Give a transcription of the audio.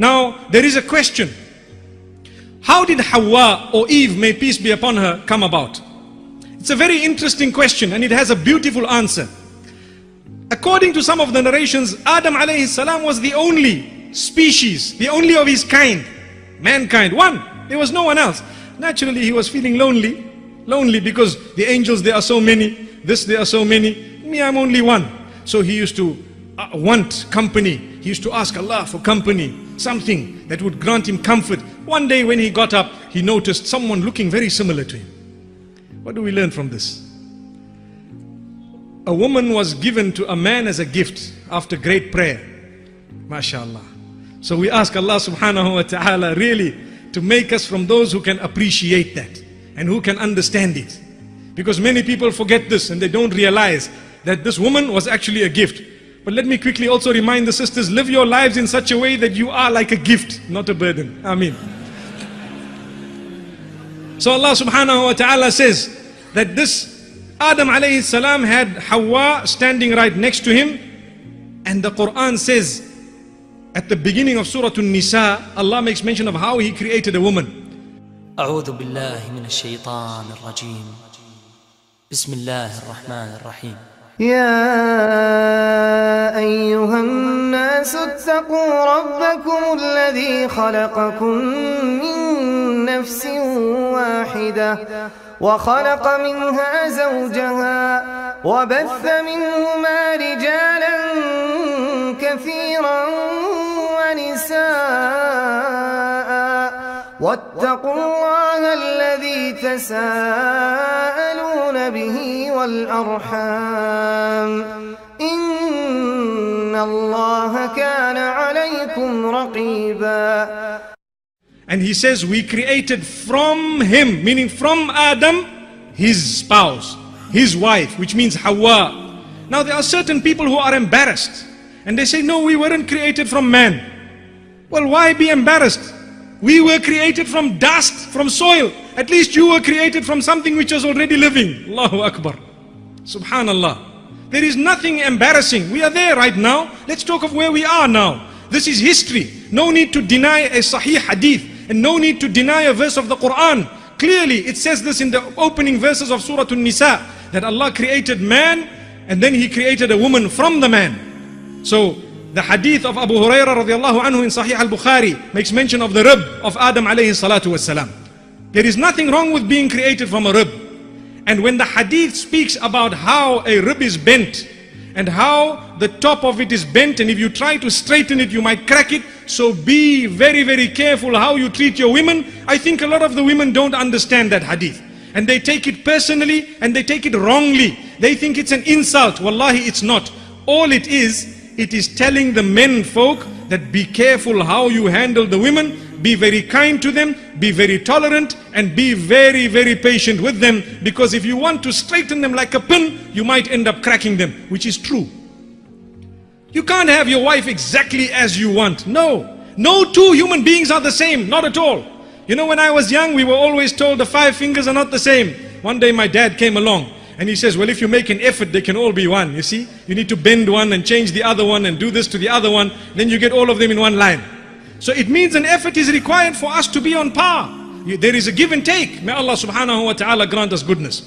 Now, there is a question. How did Hawa, or Eve, may peace be upon her, come about? It's a very interesting question, and it has a beautiful answer. According to some of the narrations, Adam alayhi salam was the only species, the only of his kind, mankind, one. There was no one else. Naturally, he was feeling lonely because the angels, there are so many, there are so many, me, I'm only one. So he used to want company. He used to ask Allah for company, something that would grant him comfort. One day when he got up, he noticed someone looking very similar to him. What do we learn from this? A woman was given to a man as a gift after great prayer. MashaAllah. So we ask Allah subhanahu wa ta'ala really to make us from those who can appreciate that and who can understand it. Because many people forget this and they don't realize that this woman was actually a gift. But let me quickly also remind the sisters, live your lives in such a way that you are like a gift, not a burden. Ameen. So Allah subhanahu wa ta'ala says that this Adam alayhi salam had Hawa standing right next to him. And the Quran says at the beginning of Surah An-Nisa, Allah makes mention of how He created a woman. أعوذ بالله من الشيطان الرجيم بسم الله الرحمن الرحيم يا أيها الناس اتقوا ربكم الذي خلقكم من نفس واحدة وخلق منها زوجها وبث منهما رجالا كثيرا ونساء واتقوا الله الذي تساءلون به والأرحام إن الله كان عليكم رقيبا. And He says we created from him, meaning from Adam, his spouse, his wife, which means Hawa. Now there are certain people who are embarrassed and they say, no, we weren't created from man. Well, why be embarrassed? We were created from dust, from soil. At least you were created from something which was already living. Allahu Akbar. Subhanallah. There is nothing embarrassing. We are there right now. Let's talk of where we are now. This is history. No need to deny a sahih hadith. And no need to deny a verse of the Quran. Clearly, it says this in the opening verses of Surah An-Nisa, that Allah created man and then He created a woman from the man. So, the hadith of Abu Hurairah radiallahu anhu in Sahih al-Bukhari makes mention of the rib of Adam alayhi salatu wassalam. There is nothing wrong with being created from a rib. And when the hadith speaks about how a rib is bent and how the top of it is bent, and if you try to straighten it, you might crack it. So be very, very careful how you treat your women. I think a lot of the women don't understand that hadith. And they take it personally and they take it wrongly. They think it's an insult. Wallahi, it's not. All it is telling the men folk that be careful how you handle the women. Be very kind to them, be very tolerant, and be very, very patient with them. Because if you want to straighten them like a pin, you might end up cracking them, which is true. You can't have your wife exactly as you want. No. No two human beings are the same. Not at all. You know, when I was young, we were always told the 5 fingers are not the same. One day my dad came along and he says, well, if you make an effort, they can all be one. You see, you need to bend one and change the other one and do this to the other one. Then you get all of them in one line. So it means an effort is required for us to be on par. There is a give and take. May Allah subhanahu wa ta'ala grant us goodness.